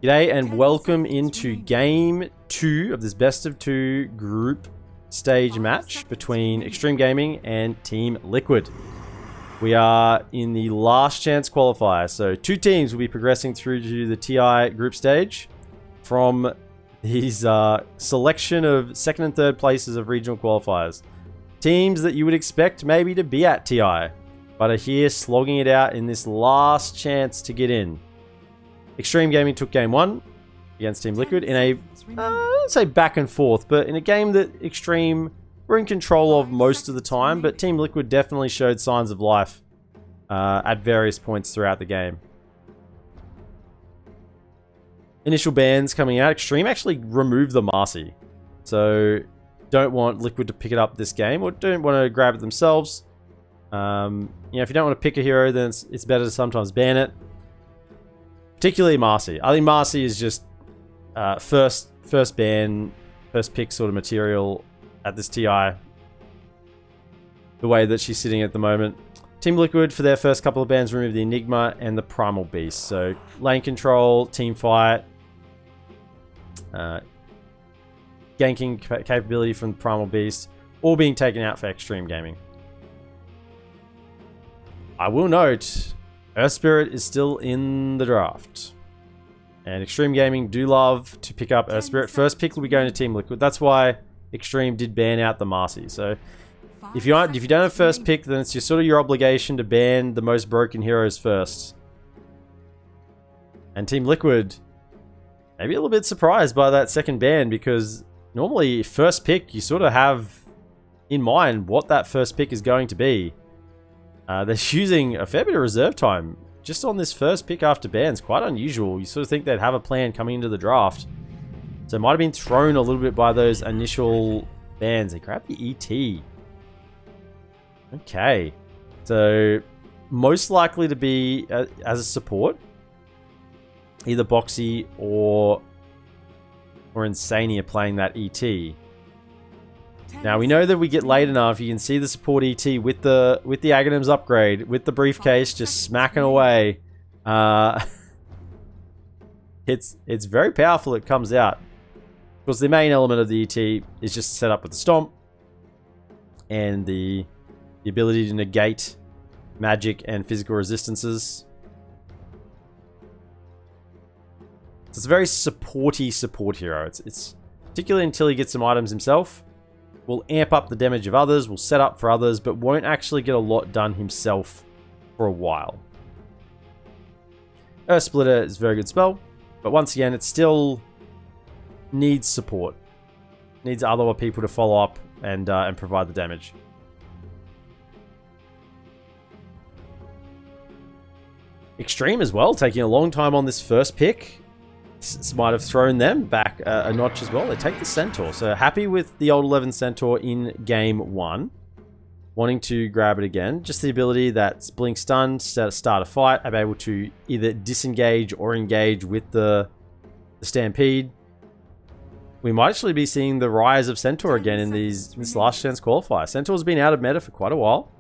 G'day and welcome into game 2 of this best of 2 group stage match between XtremeGaming and TeamLiquid. We are in the last chance qualifier, so 2 teams will be progressing through to the TI group stage from these selection of 2nd and 3rd places of regional qualifiers. Teams that you would expect maybe to be at TI, but are here slogging it out in this last chance to get in. XtremeGaming took game 1 against TeamLiquid in a, I don't say back and forth, but in a game that Xtreme were in control of most of the time, but TeamLiquid definitely showed signs of life at various points throughout the game. Initial bans coming out. Xtreme actually removed the Marcy, so don't want Liquid to pick it up this game, or don't want to grab it themselves. You know, if you don't want to pick a hero, then it's better to sometimes ban it. Particularly Marcy. I think Marcy is just first ban, first pick sort of material at this TI. The way that she's sitting at the moment. TeamLiquid, for their first couple of bans, removed the Enigma and the Primal Beast. So lane control, team fight, ganking capability from the Primal Beast, all being taken out for XtremeGaming. I will note, Earth Spirit is still in the draft. And XtremeGaming do love to pick up Earth Spirit. First pick will be going to TeamLiquid. That's why Xtreme did ban out the Marcy. So if you don't have first pick, then it's sort of your obligation to ban the most broken heroes first. And TeamLiquid, maybe a little bit surprised by that second ban, because normally first pick, you sort of have in mind what that first pick is going to be. They're using a fair bit of reserve time just on this first pick after bans. Quite unusual. You sort of think they'd have a plan coming into the draft. So it might have been thrown a little bit by those initial bans. They grabbed the ET. Okay. So most likely to be as a support. Either Boxy or Insania playing that ET. Now we know that we get late enough, you can see the support ET with the Aghanims upgrade, with the briefcase just smacking away. It's very powerful. It comes out. Because the main element of the ET is just set up with the Stomp and the ability to negate magic and physical resistances. So it's a very supporty support hero. It's particularly until he gets some items himself. Will amp up the damage of others, will set up for others, but won't actually get a lot done himself for a while. Earth Splitter is a very good spell, but once again, it still needs support. Needs other people to follow up and provide the damage. Xtreme as well, taking a long time on this first pick. This might have thrown them back a notch as well. They take the Centaur. So happy with the old 11 Centaur in game 1. Wanting to grab it again. Just the ability that Blink Stun, start a fight. I'm able to either disengage or engage with the Stampede. We might actually be seeing the rise of Centaur again in this last chance qualifier. Centaur's been out of meta for quite a while.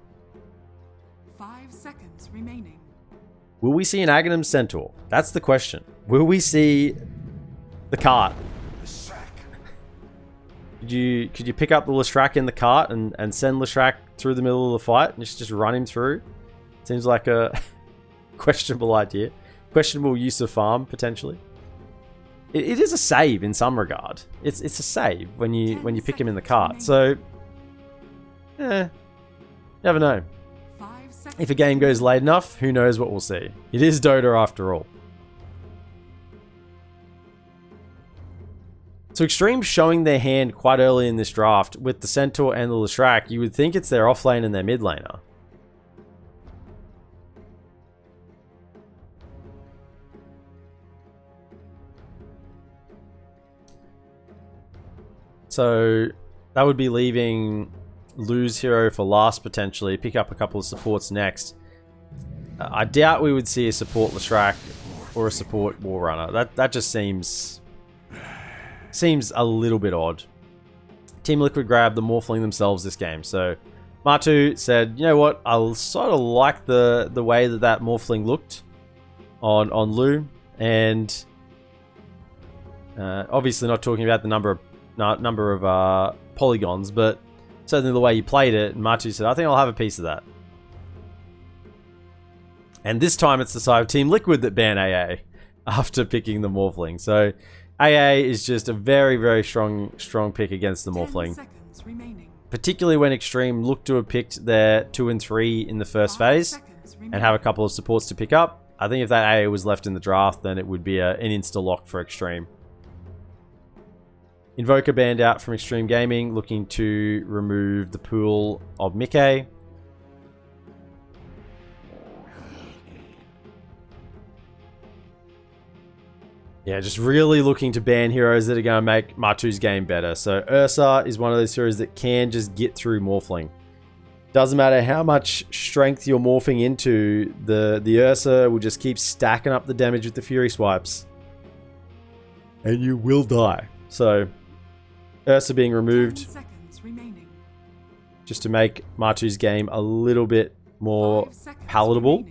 5 seconds remaining. Will we see an Aghanim Centaur? That's the question. Will we see the cart? Could you pick up the Leshrac in the cart and send Leshrac through the middle of the fight and just run him through? Seems like a questionable idea. Questionable use of farm, potentially. It is a save in some regard. It's a save when you pick him in the cart. So, never know. If a game goes late enough, who knows what we'll see. It is Dota after all. So Xtreme showing their hand quite early in this draft with the Centaur and the Leshrac. You would think it's their off lane and their mid laner. So that would be leaving lose hero for last potentially. Pick up a couple of supports next. I doubt we would see a support Leshrac or a support War Runner. That just seems a little bit odd. TeamLiquid grabbed the Morphling themselves this game. So Matu said, you know what, I sort of like the way that Morphling looked on Lu, and Obviously not talking about the number of polygons, but certainly the way you played it. And Matu said, I think I'll have a piece of that. And this time it's the side of TeamLiquid that ban AA after picking the Morphling. So AA is just a very, very strong pick against the Morphling. Particularly when Xtreme looked to have picked their 2 and 3 in the first phase and have a couple of supports to pick up. I think if that AA was left in the draft, then it would be an insta-lock for Xtreme. Invoker banned out from XtremeGaming, looking to remove the pool of Mickey. Yeah, just really looking to ban heroes that are going to make Matu's game better. So Ursa is one of those heroes that can just get through Morphling. Doesn't matter how much strength you're morphing into, the Ursa will just keep stacking up the damage with the Fury swipes. And you will die. So Ursa being removed just to make Matu's game a little bit more palatable.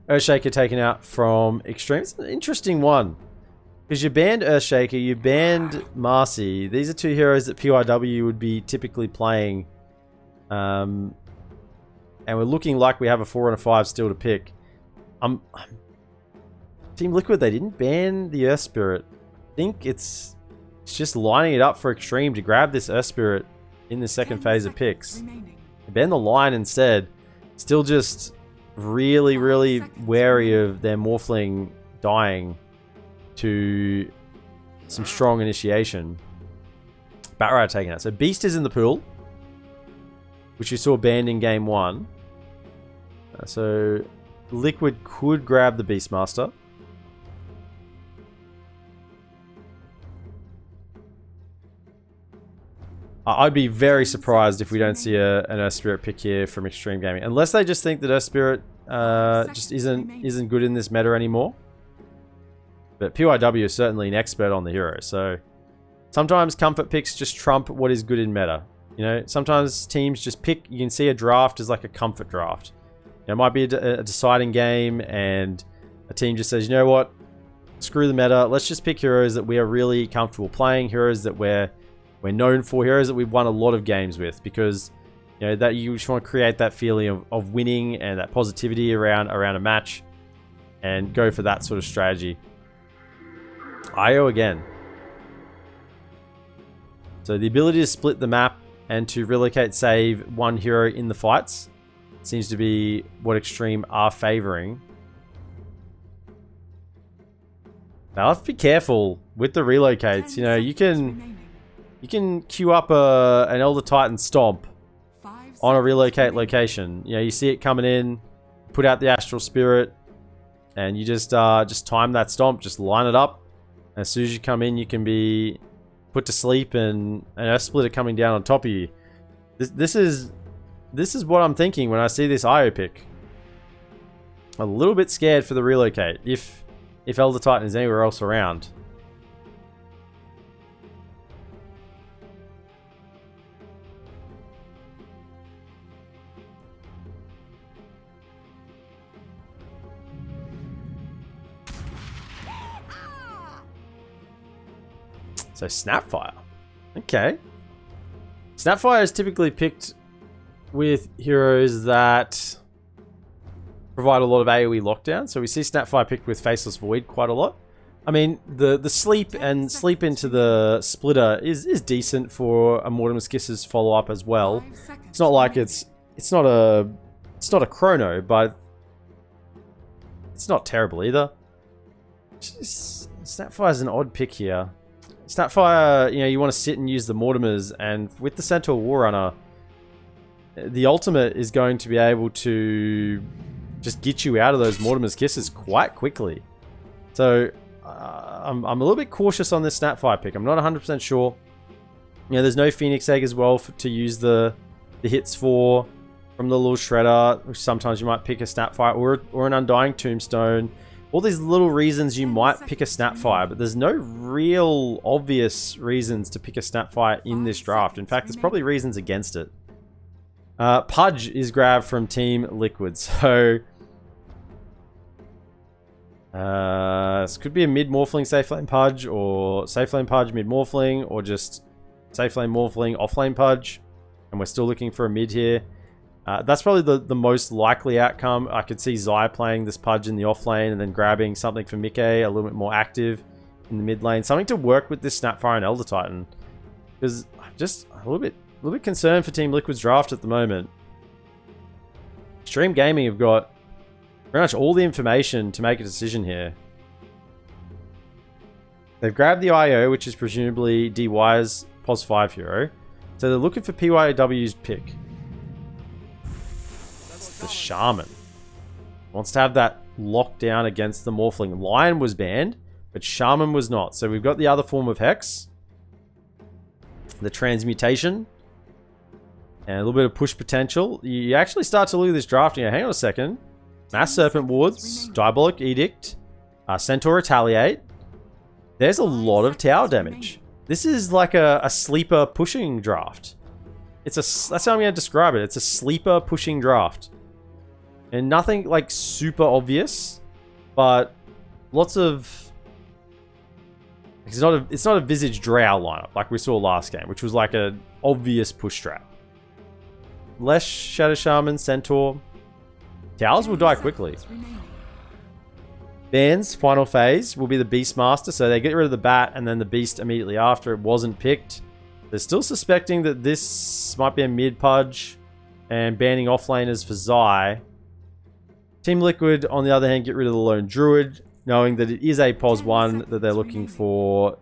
Earthshaker taken out from Xtreme. It's an interesting one. Because you banned Earthshaker, you banned Marcy. These are two heroes that PYW would be typically playing. And we're looking like we have a 4 and a 5 still to pick. TeamLiquid, they didn't ban the Earth Spirit. I think it's just lining it up for Xtreme to grab this Earth Spirit in the second phase of picks. Ban the line instead. Still just really, really wary of their Morphling dying to some strong initiation. Batrider taken out. So Beast is in the pool, which you saw banned in game 1. So Liquid could grab the Beastmaster. I'd be very surprised if we don't see an Earth Spirit pick here from XtremeGaming, unless they just think that Earth Spirit just isn't good in this meta anymore. But PYW is certainly an expert on the hero, so sometimes comfort picks just trump what is good in meta. You know, sometimes teams just pick. You can see a draft as like a comfort draft. You know, it might be a deciding game, and a team just says, you know what, screw the meta. Let's just pick heroes that we are really comfortable playing, heroes that we're known for, heroes that we've won a lot of games with, because you know that you just want to create that feeling of winning and that positivity around a match, and go for that sort of strategy. IO again. So the ability to split the map and to relocate save one hero in the fights seems to be what Xtreme are favoring. Now let's be careful with the relocates. You know, you can queue up an Elder Titan stomp on a relocate location. You know, you see it coming in, put out the Astral Spirit, and you just time that stomp, just line it up. And as soon as you come in, you can be put to sleep, and an Earth Splitter coming down on top of you. This is what I'm thinking when I see this IO pick. A little bit scared for the relocate if Elder Titan is anywhere else around. So Snapfire. Okay. Snapfire is typically picked with heroes that provide a lot of AoE lockdown. So we see Snapfire picked with Faceless Void quite a lot. I mean, the sleep and sleep into the splitter is decent for a Mortimer's Kisses follow-up as well. It's not like it's not a chrono, but it's not terrible either. Snapfire's an odd pick here. Snapfire, you know, you want to sit and use the Mortimers, and with the Centaur Warrunner, the ultimate is going to be able to just get you out of those Mortimer's Kisses quite quickly. So, I'm a little bit cautious on this Snapfire pick. I'm not 100% sure. You know, there's no Phoenix Egg as well to use the hits for from the little Shredder, which sometimes you might pick a Snapfire or an Undying Tombstone. All these little reasons you might pick a Snapfire, but there's no real obvious reasons to pick a Snapfire in this draft. In fact, there's probably reasons against it. Pudge is grabbed from Team Liquid, so unless. Could be a mid Morphling safe lane Pudge, or safe lane Pudge mid Morphling, or just safe lane Morphling off lane Pudge. And we're still looking for a mid here. That's probably the most likely outcome. I could see Zai playing this Pudge in the off lane and then grabbing something for Mikke, a little bit more active in the mid lane. Something to work with this Snapfire and Elder Titan. Because I'm just a little bit concerned for Team Liquid's draft at the moment. XtremeGaming have got pretty much all the information to make a decision here. They've grabbed the IO, which is presumably DY's POS 5 hero. So they're looking for PYW's pick. That's the Shaman. Wants to have that locked down against the Morphling. Lion was banned, but Shaman was not. So we've got the other form of Hex. The Transmutation. And a little bit of push potential. You actually start to look at this draft and you go, hang on a second. Mass Serpent Wards, Diabolic Edict, Centaur Retaliate. There's a lot of tower damage. This is like a sleeper pushing draft. That's how I'm going to describe it. It's a sleeper pushing draft. And nothing like super obvious, but lots of... It's not a Visage Drow lineup like we saw last game, which was like an obvious push strat. Less Shadow Shaman, Centaur. Towers will die quickly. Ban's final phase will be the Beastmaster, so they get rid of the Bat and then the Beast immediately after. It wasn't picked. They're still suspecting that this might be a mid-Pudge and banning offlaners for Zai. Team Liquid, on the other hand, get rid of the Lone Druid, knowing that it is a POS 1 that they're looking for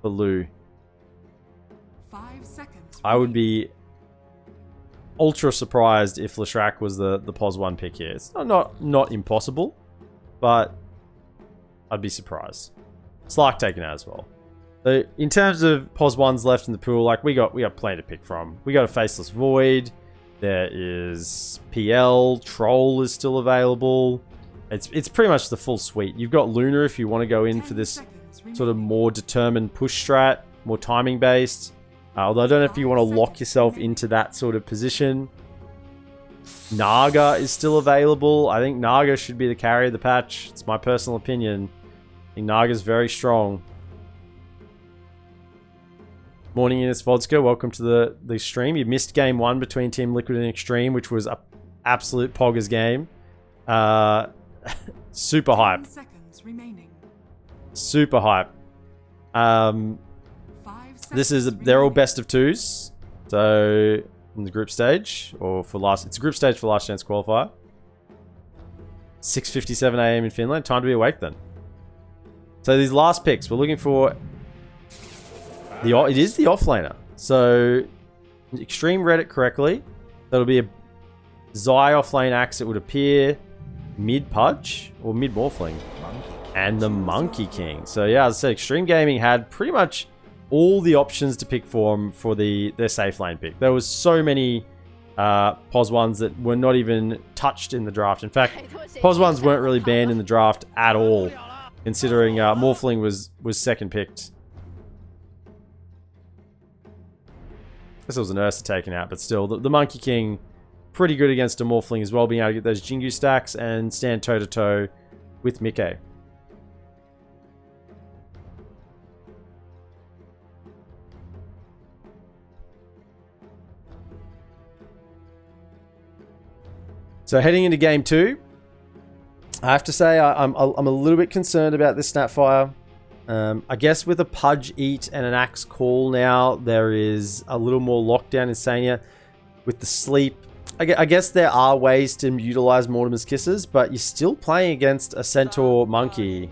Lu. 5 seconds. I would be ultra surprised if Leshrac was the POS 1 pick here. It's not impossible, but I'd be surprised. Slark taking out as well. So in terms of POS 1s left in the pool, like we got plenty to pick from. We got a Faceless Void. There is PL. Troll is still available. It's pretty much the full suite. You've got Lunar if you want to go in for this sort of more determined push strat, more timing based. Although I don't know if you want to lock yourself into that sort of position. Naga is still available. I think Naga should be the carry of the patch. It's my personal opinion. I think Naga's very strong. Morning, Ines Vodska. Welcome to the stream. You missed game 1 between Team Liquid and Xtreme, which was an absolute poggers game. Super hype. Super hype. They're all best of 2s. So in the group stage, or for it's a group stage for LastChanceQualifier. 6:57 AM in Finland. Time to be awake then. So these last picks, we're looking for it is the offlaner. So Xtreme read it correctly. That'll be a Zai offlane axe, it would appear. Mid Pudge or mid Morphling. And the Monkey King. So yeah, as I said, XtremeGaming had pretty much all the options to pick from for their safe lane pick. There was so many POS 1s that were not even touched in the draft. In fact, POS 1s weren't really banned in the draft at all, considering Morphling was second picked. I guess it was an Ursa taken out, but still, the Monkey King, pretty good against a Morphling as well, being able to get those Jingu stacks and stand toe-to-toe with Mikke. So heading into game 2, I have to say I'm a little bit concerned about this Snapfire. I guess with a Pudge Eat and an Axe Call now, there is a little more lockdown insania with the sleep. I guess there are ways to utilize Mortimer's Kisses, but you're still playing against a Centaur Monkey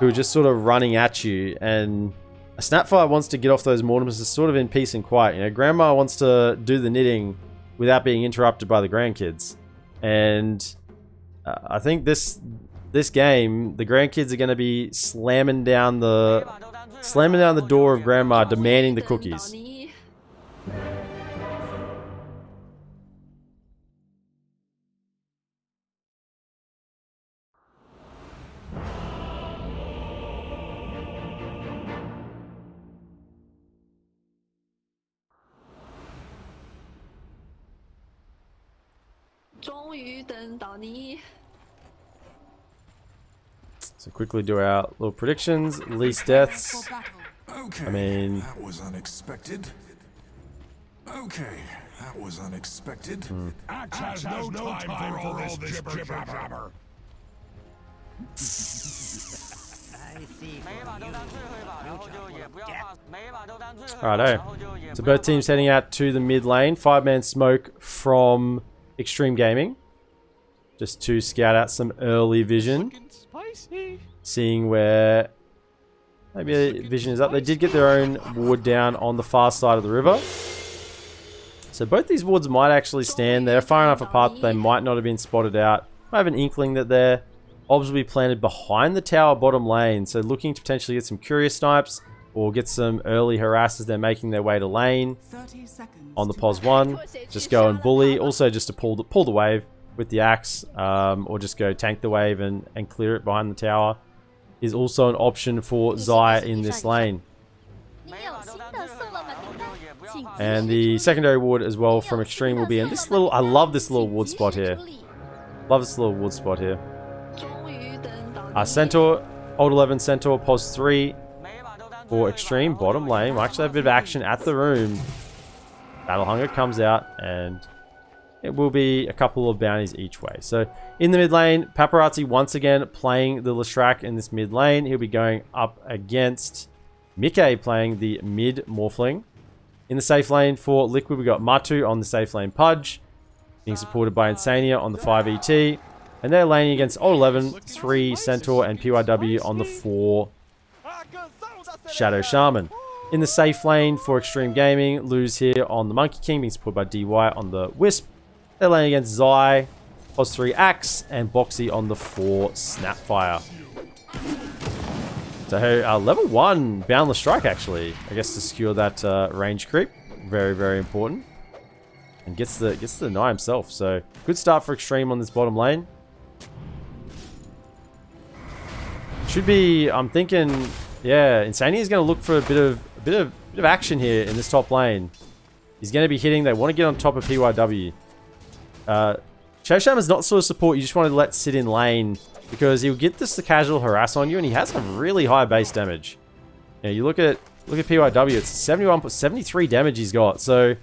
who are just sort of running at you, and a Snapfire wants to get off those Mortimers sort of in peace and quiet. You know, Grandma wants to do the knitting without being interrupted by the grandkids. And I think this game, the grandkids are going to be slamming down the door of Grandma, demanding the cookies. So quickly do our little predictions. Least deaths. For battle. Okay. I mean, that was unexpected. Okay, that was unexpected. Axe has no time for all this jibber jabber. Righto. So both teams heading out to the mid lane. 5-man smoke from XtremeGaming. Just to scout out some early vision. Seeing where maybe vision is up. They did get their own ward down on the far side of the river. So both these wards might actually stand there far enough apart that they might not have been spotted out. I have an inkling that their obs will be planted behind the tower bottom lane. So looking to potentially get some curious snipes or get some early harass as they're making their way to lane. 30 seconds. On the pos 1, just go and bully. Also just to pull the wave with the axe, or just go tank the wave and clear it behind the tower is also an option for Zai in this lane. And the secondary ward as well from Xtreme will be in this little, I love this little wood spot here. Love this little wood spot here. Centaur, Old 11 Centaur, pos 3 for Xtreme, bottom lane. We'll actually have a bit of action at the room. Battle Hunger comes out and it will be a couple of bounties each way. So in the mid lane, Paparazzi once again playing the Leshrac in this mid lane. He'll be going up against Mickey playing the mid Morphling. In the safe lane for Liquid, we got Matu on the safe lane Pudge, being supported by Insania on the 5 ET. And they're laning against Old 11, 3 Centaur, and PYW on the 4 Shadow Shaman. In the safe lane for XtremeGaming, Lose here on the Monkey King, being supported by DY on the Wisp. They're laying against Zai, pos 3 Axe, and Boxy on the 4 Snapfire. So level 1 Boundless Strike actually, I guess, to secure that range creep. Very, very important. And gets the Nye himself. So good start for Xtreme on this bottom lane. Should be, I'm thinking, yeah, Insania is going to look for a bit of action here in this top lane. He's going to be hitting. They want to get on top of PYW. Shasham is not sort of support you just want to let sit in lane, because he'll get this casual harass on you, and he has some really high base damage. You know, you look at PYW, it's 73 damage he's got. So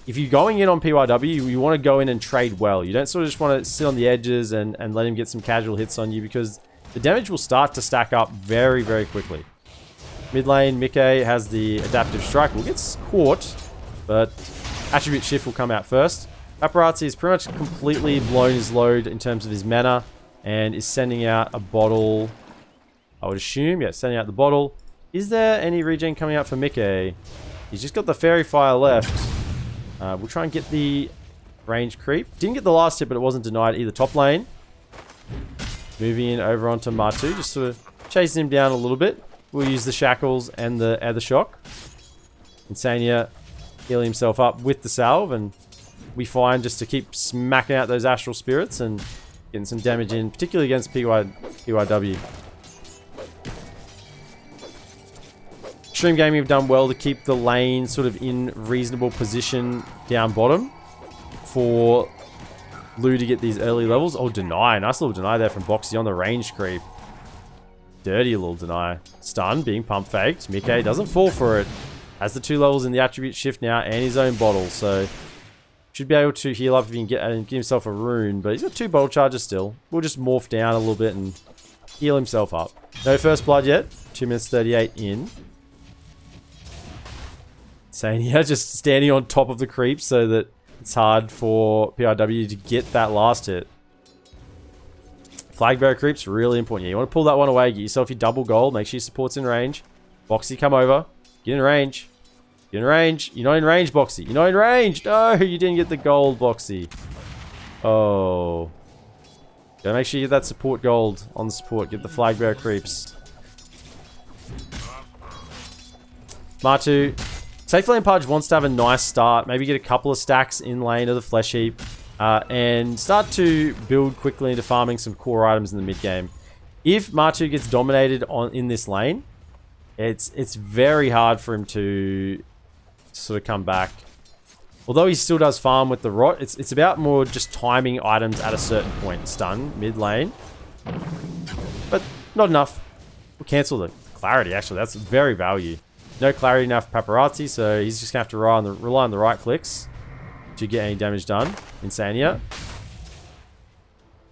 if you're going in on PYW, you want to go in and trade well. You don't sort of just want to sit on the edges and let him get some casual hits on you, because the damage will start to stack up very, very quickly. Mid lane, Mickey has the adaptive strike. Will get caught, but attribute shift will come out first. Paparazzi has pretty much completely blown his load in terms of his mana and is sending out a bottle, I would assume. Yeah, sending out the bottle. Is there any regen coming out for Mickey? He's just got the Fairy Fire left. We'll try and get the range creep. Didn't get the last hit, but it wasn't denied either. Top lane. Moving in over onto Matu, just sort of chasing him down a little bit. We'll use the shackles and the Ether Shock. Insania healing himself up with the salve, and we find just to keep smacking out those astral spirits and getting some damage in, particularly against PYW. XtremeGaming have done well to keep the lane sort of in reasonable position down bottom for Lou to get these early levels. Oh, deny. Nice little deny there from Boxy on the range creep. Dirty little deny. Stun being pump faked. Mickey doesn't fall for it. Has the 2 levels in the attribute shift now and his own bottle, so should be able to heal up if he can get himself a rune, but he's got 2 bottle charges still. We'll just morph down a little bit and heal himself up. No first blood yet. 2 minutes 38 in. Sania just standing on top of the creep so that it's hard for PRW to get that last hit. Flag bearer creep's really important. Yeah, you want to pull that one away, get yourself your double gold, make sure your support's in range. Boxy, come over. Get in range. Get in range. You're not in range, Boxy. You're not in range. No, you didn't get the gold, Boxy. Oh. Gotta make sure you get that support gold on the support. Get the flag bearer creeps. Matu. Safe lane Pudge wants to have a nice start. Maybe get a couple of stacks in lane of the flesh heap. And start to build quickly into farming some core items in the mid game. If Matu gets dominated in this lane, it's very hard for him to sort of come back. Although he still does farm with the rot, it's about more just timing items at a certain point. Stun, mid lane. But not enough. We'll cancel the clarity, actually. That's very value. No clarity now for Paparazzi, so he's just going to have to rely on the right clicks to get any damage done. Insania,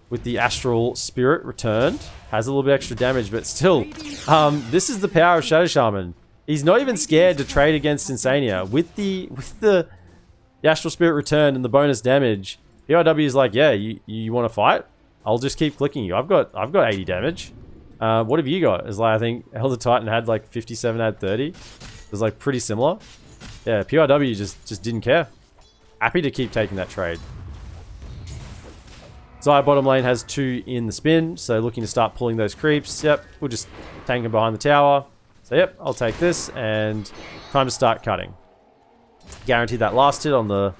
with the Astral Spirit returned, has a little bit extra damage, but still, this is the power of Shadow Shaman. He's not even scared to trade against Insania. With the Astral Spirit returned and the bonus damage, PIW is like, yeah, you want to fight? I'll just keep clicking you. I've got 80 damage. What have you got? It's like, I think Elder Titan had like 57, had 30. It was like pretty similar. Yeah, PIW just didn't care. Happy to keep taking that trade. Zaya bottom lane has 2 in the spin, so looking to start pulling those creeps. Yep, we'll just tank him behind the tower. So yep, I'll take this, and time to start cutting. Guaranteed that last hit on the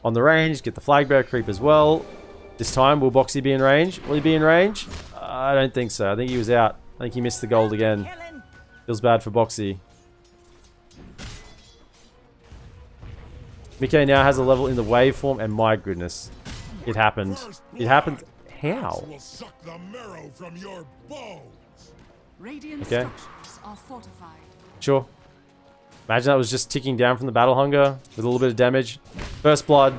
range. Get the flag bearer creep as well. This time, will Boxy be in range? Will he be in range? I don't think so. I think he was out. I think he missed the gold again. Feels bad for Boxy. Mickey now has a level in the waveform, and my goodness, it happened. It happened. How? Okay. Sure. Imagine that was just ticking down from the battle hunger with a little bit of damage. First blood.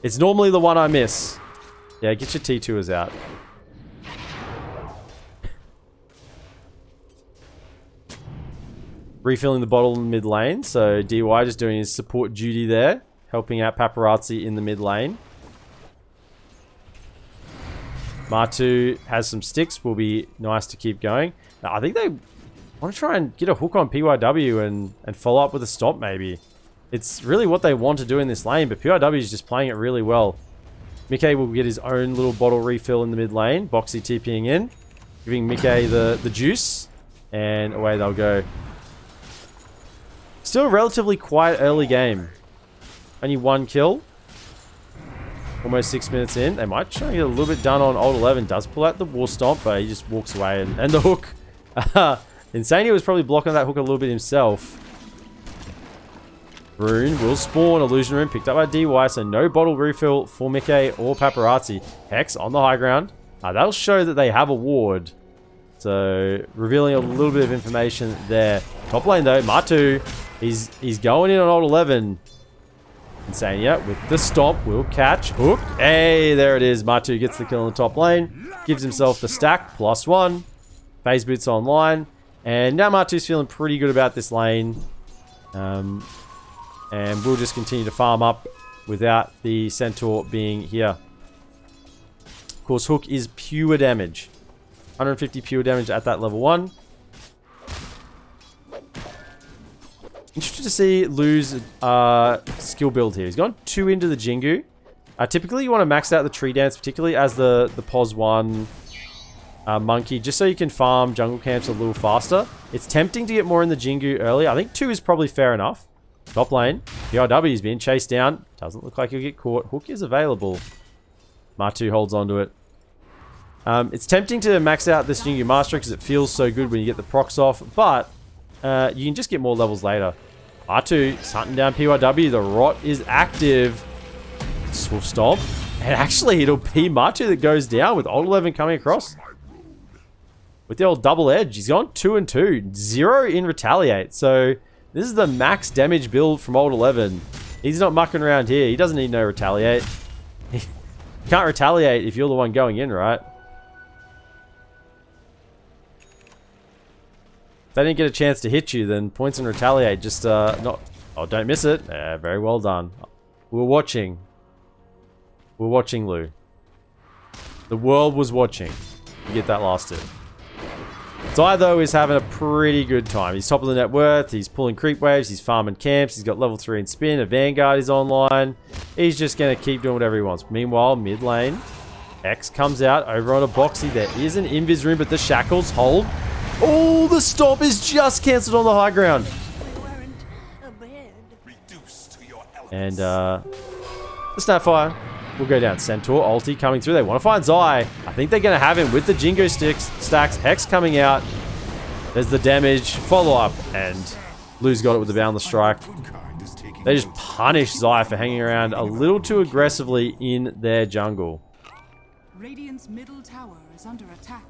It's normally the one I miss. Yeah, get your T2s out. Refilling the bottle in the mid lane. So DY just doing his support duty there. Helping out Paparazzi in the mid lane. Martu has some sticks. Will be nice to keep going. Now, I think they want to try and get a hook on PYW and follow up with a stop maybe. It's really what they want to do in this lane, but PYW is just playing it really well. Mickey will get his own little bottle refill in the mid lane. Boxy TPing in. Giving Mickey the juice. And away they'll go. Still a relatively quiet early game. Only 1 kill. Almost 6 minutes in. They might try to get a little bit done on Old 11. Does pull out the War Stomp, but he just walks away. And the hook. Insania was probably blocking that hook a little bit himself. Rune will spawn. Illusion Rune picked up by DY, so no bottle refill for Mickey or Paparazzi. Hex on the high ground. That'll show that they have a ward. So, revealing a little bit of information there. Top lane though, Martu. He's going in on Old 11. Insania with the stomp will catch. Hook. Hey, there it is. Martu gets the kill in the top lane. Gives himself the stack. +1. Phase boots online. And now Martu's feeling pretty good about this lane. And we'll just continue to farm up without the Centaur being here. Of course, Hook is pure damage. 150 pure damage at that level 1. Interested to see Lu's skill build here. He's gone 2 into the Jingu. Typically, you want to max out the tree dance, particularly as the POS 1 monkey, just so you can farm jungle camps a little faster. It's tempting to get more in the Jingu early. I think 2 is probably fair enough. Top lane, PIW is being chased down. Doesn't look like he'll get caught. Hook is available. Martu holds onto it. It's tempting to max out this Jingu Master because it feels so good when you get the procs off, but you can just get more levels later. R2 hunting down PYW. The Rot is active. Swift Stomp. And actually, it'll be Martu that goes down with Old 11 coming across. With the old double edge. He's gone 2 and 2. 0 in Retaliate. So, this is the max damage build from Old 11. He's not mucking around here. He doesn't need no Retaliate. You can't retaliate if you're the one going in, right? If they didn't get a chance to hit you, then points and Retaliate just not... Oh, don't miss it. Very well done. We're watching. We're watching, Lu. The world was watching. You get that last hit. Zai, though, is having a pretty good time. He's top of the net worth. He's pulling creep waves. He's farming camps. He's got level 3 in spin. A Vanguard is online. He's just going to keep doing whatever he wants. Meanwhile, mid lane, X comes out over on a Boxy. There is an Invis Rune, but the shackles hold. Oh, the stomp is just cancelled on the high ground. And the Snapfire will go down. Centaur, ulti coming through. They want to find Zai. I think they're going to have him with the Jingo stacks. Hex coming out. There's the damage. Follow up. And Lu's got it with the Boundless Strike. They just punish Zai for hanging around a little too aggressively in their jungle. Radiant's middle tower is under attack.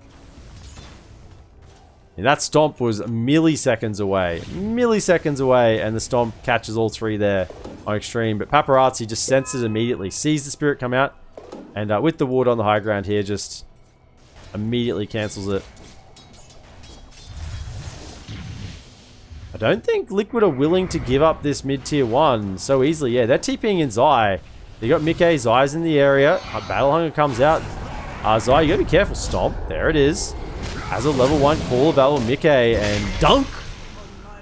And that stomp was milliseconds away. Milliseconds away, and the stomp catches all three there on Xtreme. But Paparazzi just senses immediately, sees the spirit come out, and with the ward on the high ground here, just immediately cancels it. I don't think Liquid are willing to give up this mid-tier 1 so easily. Yeah, they're TPing in Zai. You got Mickey, Zai's in the area. Battle Hunger comes out. Zai, you gotta be careful. Stomp. There it is. As a level 1 call of battle, Mickey and dunk.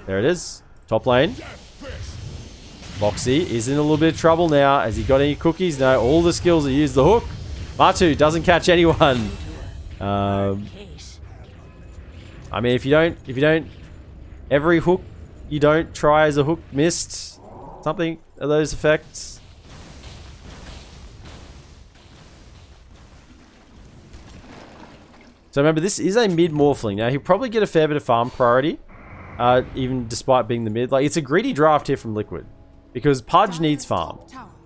There it is. Top lane. Boxy is in a little bit of trouble now. Has he got any cookies? No, all the skills are used. The hook. Matu doesn't catch anyone. I mean, if you don't, every hook you don't try as a hook missed. Something of those effects. So remember, this is a mid morphling. Now, he'll probably get a fair bit of farm priority, even despite being the mid. Like, it's a greedy draft here from Liquid, because Pudge needs farm.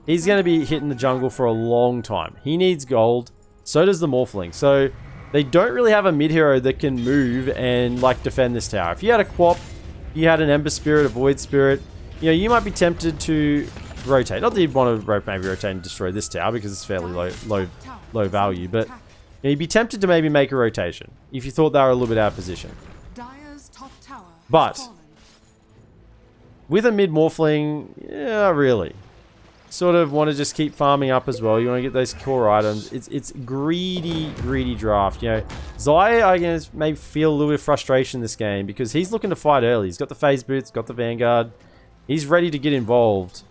He's going to be hitting the jungle for a long time. He needs gold. So does the morphling. So they don't really have a mid hero that can move and like defend this tower. If you had a Quap, you had an Ember Spirit, a Void Spirit, you know, you might be tempted to rotate. Not that you'd want to maybe rotate and destroy this tower because it's fairly low value, but you'd be tempted to maybe make a rotation if you thought they were a little bit out of position. But with a mid morphling, yeah, really. Sort of want to just keep farming up as well. You want to get those core items. It's greedy draft. You know, Zai, I guess, may feel a little bit of frustration in this game because he's looking to fight early. He's got the phase boots, got the Vanguard. He's ready to get involved.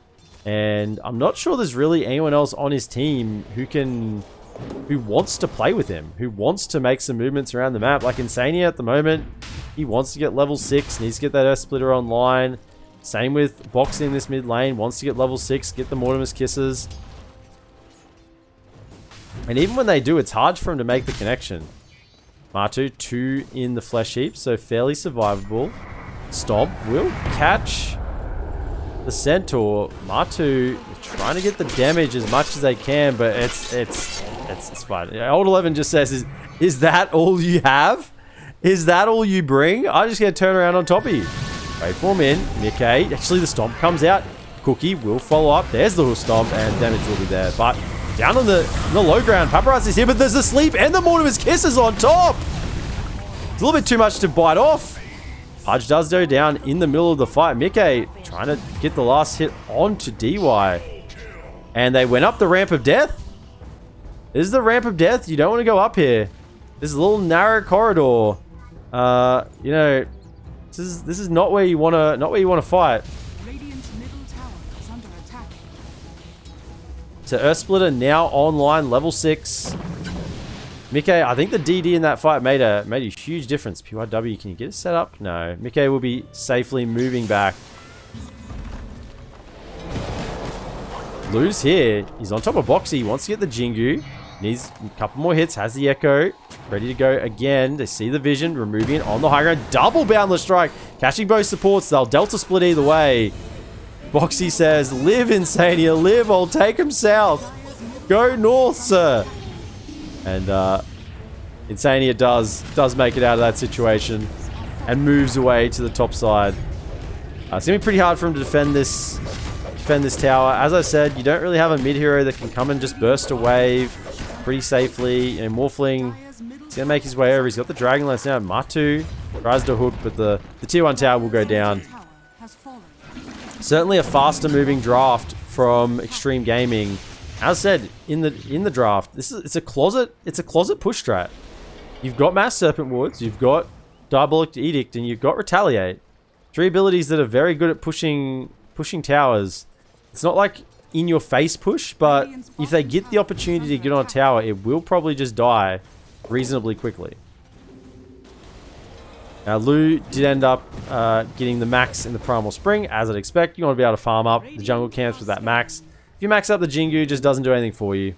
And I'm not sure there's really anyone else on his team who wants to play with him, who wants to make some movements around the map. Like Insania at the moment, he wants to get level 6, needs to get that Earth Splitter online. Same with Boxy in this mid lane, wants to get level 6, get the Mortimer's Kisses. And even when they do, it's hard for him to make the connection. Matu, 2 in the flesh heap, so fairly survivable. Stomp will catch the Centaur. Matu trying to get the damage as much as they can, but it's fine. Old 11 just says, is that all you have? Is that all you bring? I'm just going to turn around on top of you. Wait for him in. Nikkei. Actually, the stomp comes out. Cookie will follow up. There's the stomp, and damage will be there. But down on the low ground, Paparazzi's here, but there's the sleep and the Mortimer's Kisses on top. It's a little bit too much to bite off. Pudge does go down in the middle of the fight. Mickey trying to get the last hit onto DY. And they went up the ramp of death. This is the ramp of death. You don't want to go up here. This is a little narrow corridor. You know, this is not where you want to fight. Radiant's middle tower is under attack. So Earth Splitter now online, level 6. Mickey, I think the DD in that fight made a huge difference. PYW, can you get it set up? No. Mickey will be safely moving back. Lou's here. He's on top of Boxy. He wants to get the Jingu. Needs a couple more hits. Has the Echo. Ready to go again. They see the vision. Removing it on the high ground. Double Boundless Strike. Catching both supports. They'll Delta Split either way. Boxy says, live Insania. Live. I'll take him south. Go north, sir. And Insania does make it out of that situation. And moves away to the top side. It's going to be pretty hard for him to defend this tower. As I said, you don't really have a mid hero that can come and just burst a wave pretty safely. And Morphling, he's gonna make his way over. He's got the Dragon Lance now. Matu tries to hook, but the tier 1 tower will go down. Certainly a faster moving draft from XtremeGaming. As I said in the draft, it's a closet push strat. You've got Mass Serpent Woods, you've got Diabolic Edict, and you've got Retaliate. 3 abilities that are very good at pushing towers. It's not like in your face push, but if they get the opportunity to get on a tower, it will probably just die reasonably quickly. Now, Lou did end up getting the max in the Primal Spring, as I'd expect. You want to be able to farm up the jungle camps with that max. If you max up the Jingu, it just doesn't do anything for you.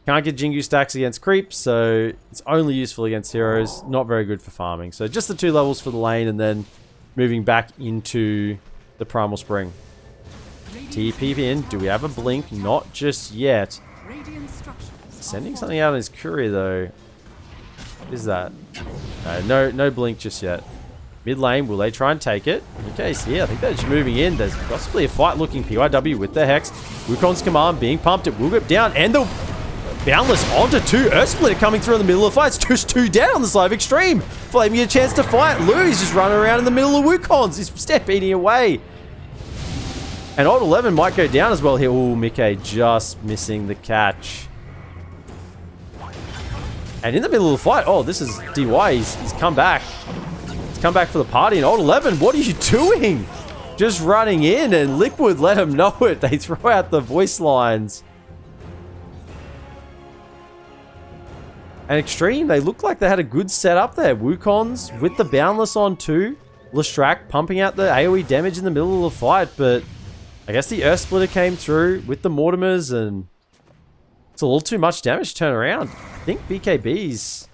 Can't get Jingu stacks against creeps, so it's only useful against heroes. Not very good for farming. So just the 2 levels for the lane, and then moving back into the Primal Spring. TP in. Do we have a blink? Not just yet. sending something out on his courier though. What is that? No blink just yet. Mid lane, will they try and take it? Okay, so yeah, I think they're just moving in. There's possibly a fight looking. PYW with the Hex. Wukong's command being pumped. It will go down. And the Boundless onto 2. Earthsplitter coming through in the middle of the fight. It's just 2 down on the side of Xtreme. Flame get a chance to fight. Louis just running around in the middle of Wukong's. He's step eating away. And Old 11 might go down as well here. Oh, Mickey just missing the catch. And in the middle of the fight, oh, this is DY. He's come back. He's come back for the party. And Old 11, what are you doing? Just running in, and Liquid let him know it. They throw out the voice lines. And Xtreme, they look like they had a good setup there. Wukong's with the Boundless on 2. Lestrak pumping out the AoE damage in the middle of the fight, but I guess the Earthsplitter came through with the Mortimers, and it's a little too much damage to turn around. I think BKB's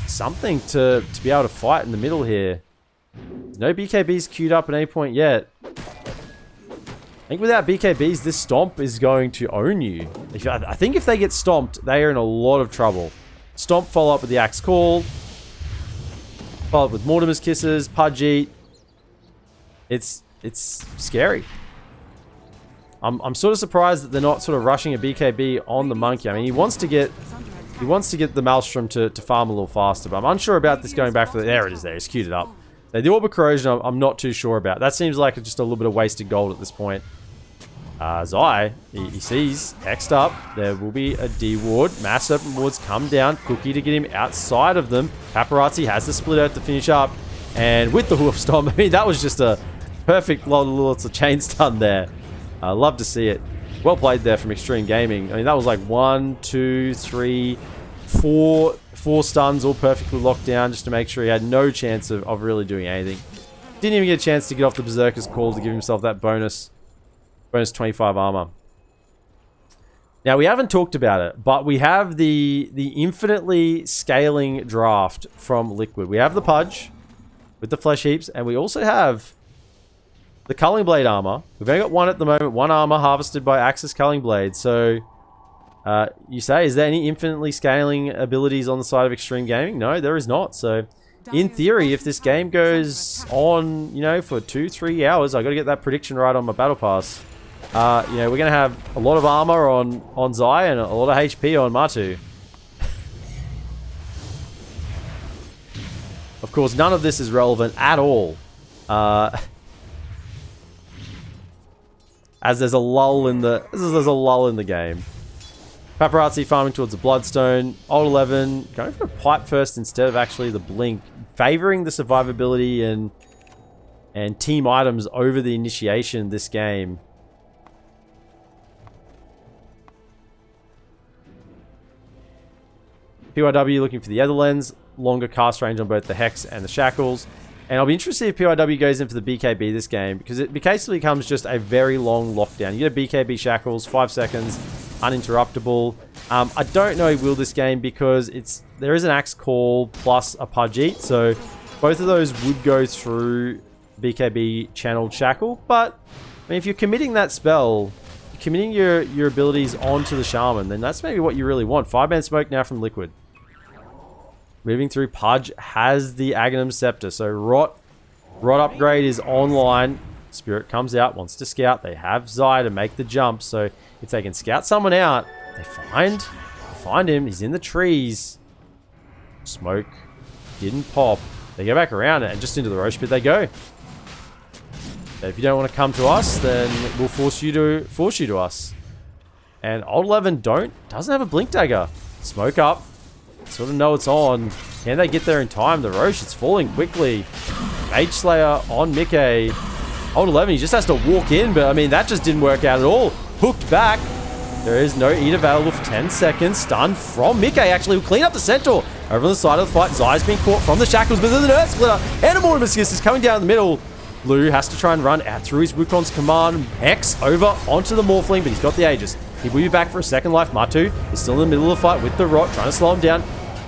something to be able to fight in the middle here. There's no BKBs queued up at any point yet. I think without BKBs, this Stomp is going to own you. I think if they get stomped, they are in a lot of trouble. Stomp, follow up with the Axe Call. Follow up with Mortimer's Kisses, Pudgy. It's scary. I'm sort of surprised that they're not sort of rushing a BKB on the Monkey. I mean, he wants to get the Maelstrom to farm a little faster, but I'm unsure about this going back for the... There it is there. He's queued it up. The Orb of Corrosion, I'm not too sure about. That seems like just a little bit of wasted gold at this point. Zai, he sees Hexed up. There will be a D ward. Mass Serpent wards come down. Cookie to get him outside of them. Paparazzi has the Split Earth to finish up. And with the Hoof Stomp, I mean, that was just a perfect little chain stun there. I love to see it. Well played there from XtremeGaming. I mean, that was like 1, 2, 3, 4 stuns all perfectly locked down just to make sure he had no chance of really doing anything. Didn't even get a chance to get off the Berserker's Call to give himself that bonus 25 armor. Now, we haven't talked about it, but we have the infinitely scaling draft from Liquid. We have the Pudge with the Flesh Heaps, and we also have the Culling Blade armor. We've only got one at the moment, one armor harvested by Axis Culling Blade. So, you say, is there any infinitely scaling abilities on the side of XtremeGaming? No, there is not. So, in theory, if this game goes on, you know, for 2-3 hours, I got to get that prediction right on my Battle Pass. You know, we're going to have a lot of armor on Zai and a lot of HP on Matu. Of course, none of this is relevant at all. As there's a lull in the game. Paparazzi farming towards the Bloodstone. Old 11 going for a pipe first instead of actually the blink, favoring the survivability and team items over the initiation this game. PYW looking for the Ether Lens, longer cast range on both the Hex and the Shackles. And I'll be interested if PYW goes in for the BKB this game, because it basically becomes just a very long lockdown. You get a BKB Shackles, 5 seconds, uninterruptible. I don't know he will this game because there is an Axe Call plus a Pudge Eat, so both of those would go through BKB channeled Shackle. But I mean, if you're committing that spell, you're committing your abilities onto the Shaman, then that's maybe what you really want. 5-man smoke now from Liquid. Moving through, Pudge has the Aghanim Scepter. So Rot upgrade is online. Spirit comes out, wants to scout. They have Zai to make the jump. So if they can scout someone out, they find him. He's in the trees. Smoke didn't pop. They go back around it and just into the Roche Pit they go. But if you don't want to come to us, then we'll force you to us. And Old 11 doesn't have a Blink Dagger. Smoke up. Sort of know it's on. Can they get there in time? The Roche, it's falling quickly. Mage Slayer on Mickey. Old 11, he just has to walk in, but I mean, that just didn't work out at all. Hooked back. There is no Eat available for 10 seconds. Stun from Mickey, actually, will clean up the Centaur. Over on the side of the fight, Zai's been caught from the Shackles, but there's an Earth Splitter. And a Mortimer's Kiss is coming down the middle. Blue has to try and run out through his Wukong's command. Hex over onto the Morphling, but he's got the Aegis. He will be back for a second life. Matu is still in the middle of the fight with the Rot, trying to slow him down.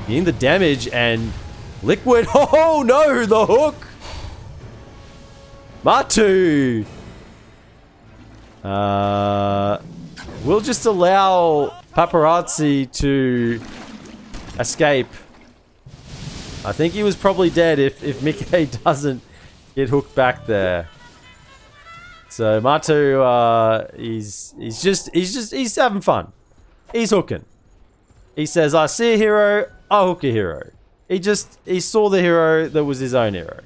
Getting the damage, and Liquid, oh no, the hook! Matu! we'll just allow Paparazzi to escape. I think he was probably dead if Mickey doesn't get hooked back there. So Matu, he's having fun. He's hooking. He says, I see a hero, I'll hook a hero. He saw the hero that was his own hero.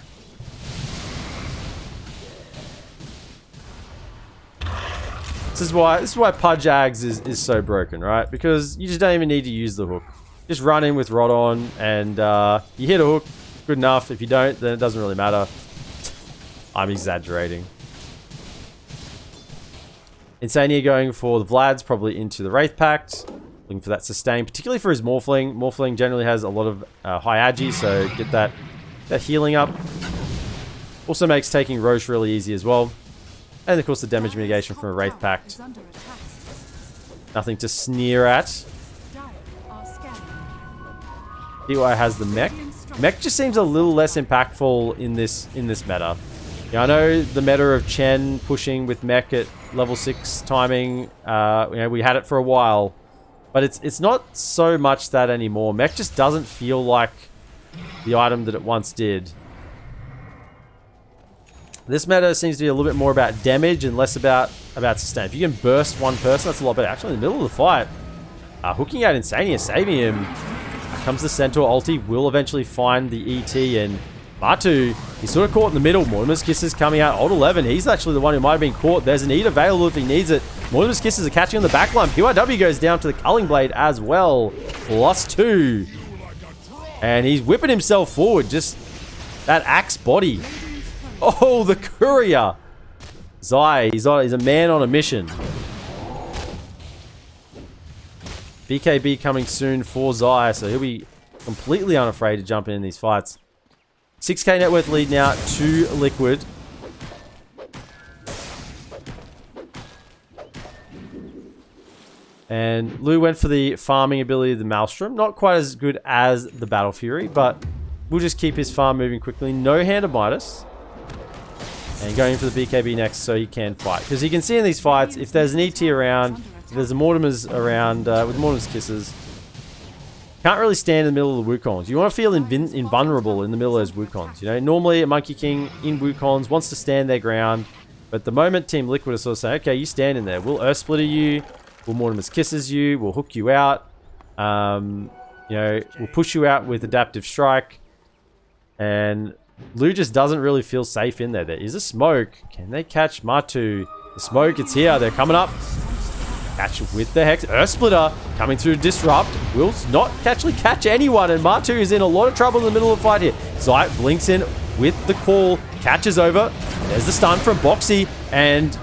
This is why Pudge Ags is so broken, right? Because you just don't even need to use the hook. Just run in with Rod on, and you hit a hook, good enough. If you don't, then it doesn't really matter. I'm exaggerating. Insania going for the Vlad's, probably into the Wraith Pact. Looking for that sustain, particularly for his Morphling. Morphling generally has a lot of high agi, so get that healing up. Also makes taking Roche really easy as well. And of course the damage mitigation from a Wraith Pact. Nothing to sneer at. DY has the mech. Mech just seems a little less impactful in this meta. Yeah, I know the meta of Chen pushing with mech at level 6 timing. We had it for a while, but it's not so much that anymore. Mech just doesn't feel like the item that it once did. This meta seems to be a little bit more about damage and less about sustain. If you can burst one person, that's a lot better. Actually, in the middle of the fight, hooking out Insania, saving him. Comes the Centaur ulti, will eventually find the ET, and Matu, he's sort of caught in the middle. Mortimer's Kisses coming out. Old 11, he's actually the one who might have been caught. There's an EAT available if he needs it. Mortimer's Kisses are catching on the backline. PYW goes down to the Culling Blade as well. +2. And he's whipping himself forward. Just that axe body. Oh, the courier. Zai, he's a man on a mission. BKB coming soon for Zai, so he'll be completely unafraid to jump in these fights. 6k net worth lead now to Liquid. And Lu went for the farming ability of the Maelstrom. Not quite as good as the Battle Fury, but we'll just keep his farm moving quickly. No Hand of Midas. And going for the BKB next so he can fight. Because you can see in these fights, if there's an ET around, if there's a Mortimer's around with Mortimer's Kisses, can't really stand in the middle of the Wukongs. You want to feel invulnerable in the middle of those Wukongs. You know, normally a Monkey King in Wukongs wants to stand their ground. But the moment Team Liquid is sort of saying, okay, you stand in there. We'll Earth Splitter you. We'll Mortimer's Kisses you. We'll hook you out. You know, we'll push you out with Adaptive Strike. And Lu just doesn't really feel safe in there. There is a smoke. Can they catch Matu? The smoke, it's here. They're coming up. Catch with the Hex. Earth Splitter coming through to disrupt. Will not actually catch anyone. And Matu is in a lot of trouble in the middle of the fight here. Zai blinks in with the call. Catches over. There's the stun from Boxy. And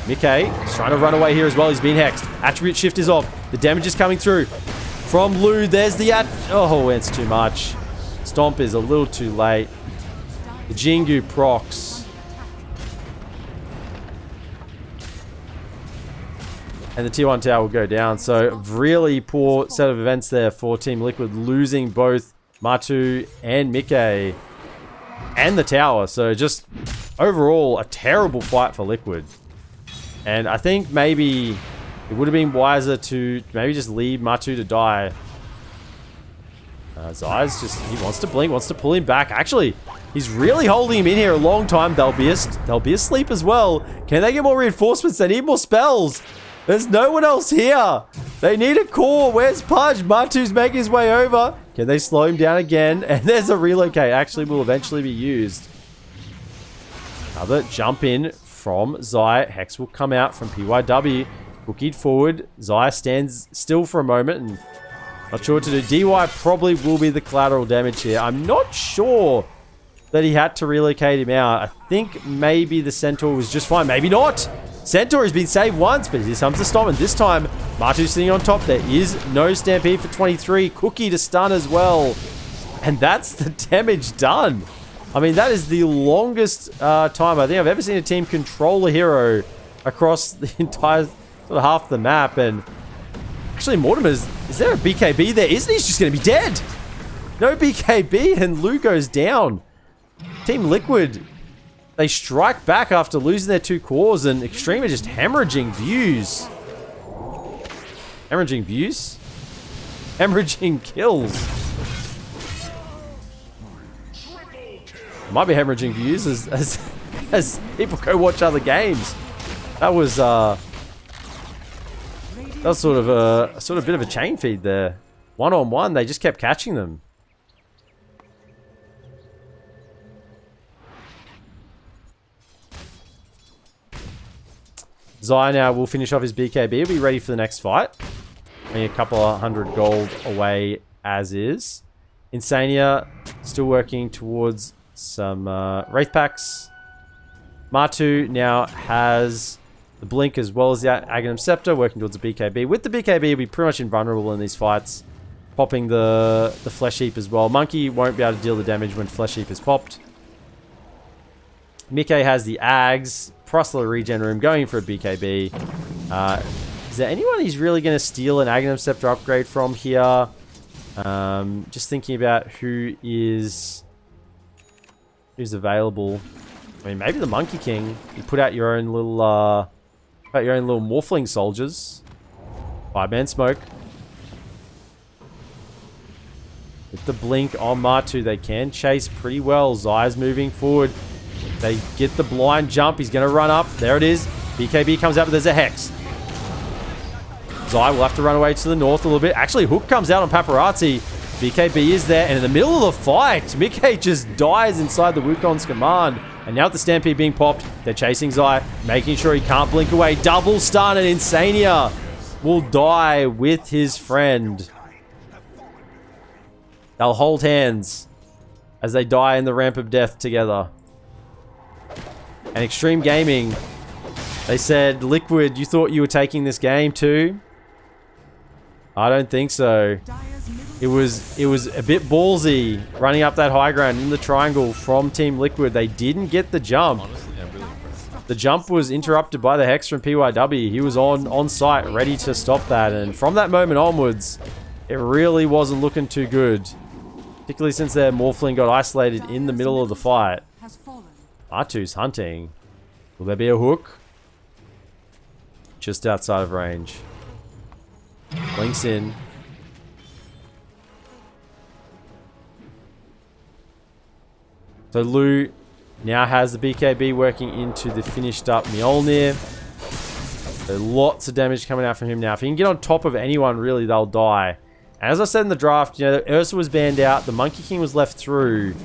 Mickey is trying to run away here as well. He's been hexed. Attribute shift is off. The damage is coming through from Lu. There's the oh, it's too much. Stomp is a little too late. The Jingu procs. And the T1 tower will go down. So really poor set of events there for Team Liquid, losing both Matu and Mickey and the tower. So just overall a terrible fight for Liquid. And I think maybe it would have been wiser to maybe just leave Matu to die. Zai's just, he wants to blink, wants to pull him back. Actually, he's really holding him in here a long time. They'll be asleep as well. Can they get more reinforcements? They need more spells. There's no one else here. They need a core. Where's Pudge? Matu's making his way over. Can they slow him down again? And there's a relocate. Actually, will eventually be used. Another jump in from Zai. Hex will come out from PYW. Cookied forward. Zai stands still for a moment and not sure what to do. DY probably will be the collateral damage here. I'm not sure that he had to relocate him out. I think maybe the Centaur was just fine. Maybe not. Centaur has been saved once, but here comes the Stomp. And this time, Matu's sitting on top. There is no Stampede for 23. Cookie to stun as well. And that's the damage done. I mean, that is the longest time I think I've ever seen a team control a hero across the entire sort of half the map. And actually, Mortimer's, is there a BKB there? Isn't he? He's just going to be dead. No BKB, and Lu goes down. Team Liquid, they strike back after losing their two cores, and Xtreme are just hemorrhaging views. Hemorrhaging views? Hemorrhaging kills. Might be hemorrhaging views as people go watch other games. That was sort of a bit of a chain feed there. One-on-one, they just kept catching them. Zai now will finish off his BKB. He'll be ready for the next fight. Only a couple of 100 gold away as is. Insania still working towards some Wraith Packs. Matu now has the Blink as well as the Aghanim Scepter, working towards the BKB. With the BKB, he'll be pretty much invulnerable in these fights. Popping the Flesh Heap as well. Monkey won't be able to deal the damage when Flesh Heap is popped. Mike has the Ags. Prustler regen room, going for a BKB. Is there anyone he's really going to steal an Aghanim Scepter upgrade from here? Just thinking about who's available. I mean, maybe the Monkey King. You put out your own little Morphling soldiers. 5-man smoke. With the blink on Matu, they can chase pretty well. Zai's moving forward. They get the blind jump. He's going to run up. There it is. BKB comes out, but there's a Hex. Zai will have to run away to the north a little bit. Actually, Hook comes out on Paparazzi. BKB is there, and in the middle of the fight, Mickey just dies inside the Wukong's command. And now with the Stampede being popped, they're chasing Zai, making sure he can't blink away. Double stun, and Insania will die with his friend. They'll hold hands as they die in the ramp of death together. And XtremeGaming, they said, Liquid, you thought you were taking this game too? I don't think so. It was a bit ballsy running up that high ground in the triangle from Team Liquid. They didn't get the jump. The jump was interrupted by the Hex from PYW. He was on site, ready to stop that. And from that moment onwards, it really wasn't looking too good. Particularly since their Morphling got isolated in the middle of the fight. Matu's hunting. Will there be a hook? Just outside of range. Blinks in. So Lu now has the BKB working into the finished up Mjolnir. So lots of damage coming out from him now. If he can get on top of anyone, really, they'll die. And as I said in the draft, you know, Ursa was banned out. The Monkey King was left through.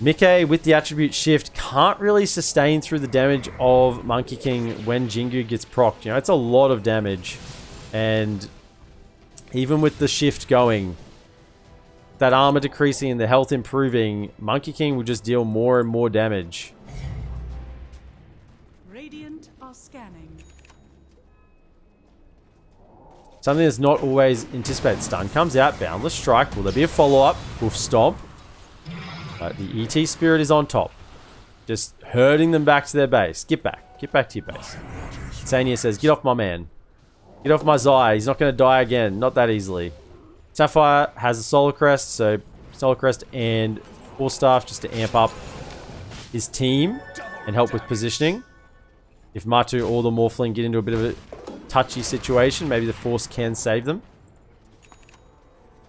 Mickey, with the attribute shift, can't really sustain through the damage of Monkey King when Jingu gets procced. You know, it's a lot of damage. And even with the shift going, that armor decreasing and the health improving, Monkey King will just deal more and more damage. Radiant are scanning. Something that's not always anticipated. Stun comes out, Boundless Strike. Will there be a follow-up? Hoof Stomp. The ET Spirit is on top. Just herding them back to their base. Get back. Get back to your base. Sania says, get off my man. Get off my Zai. He's not going to die again. Not that easily. Sapphire has a Solar Crest. So Solar Crest and Force Staff just to amp up his team and help with positioning. If Matu or the Morphling get into a bit of a touchy situation, maybe the Force can save them.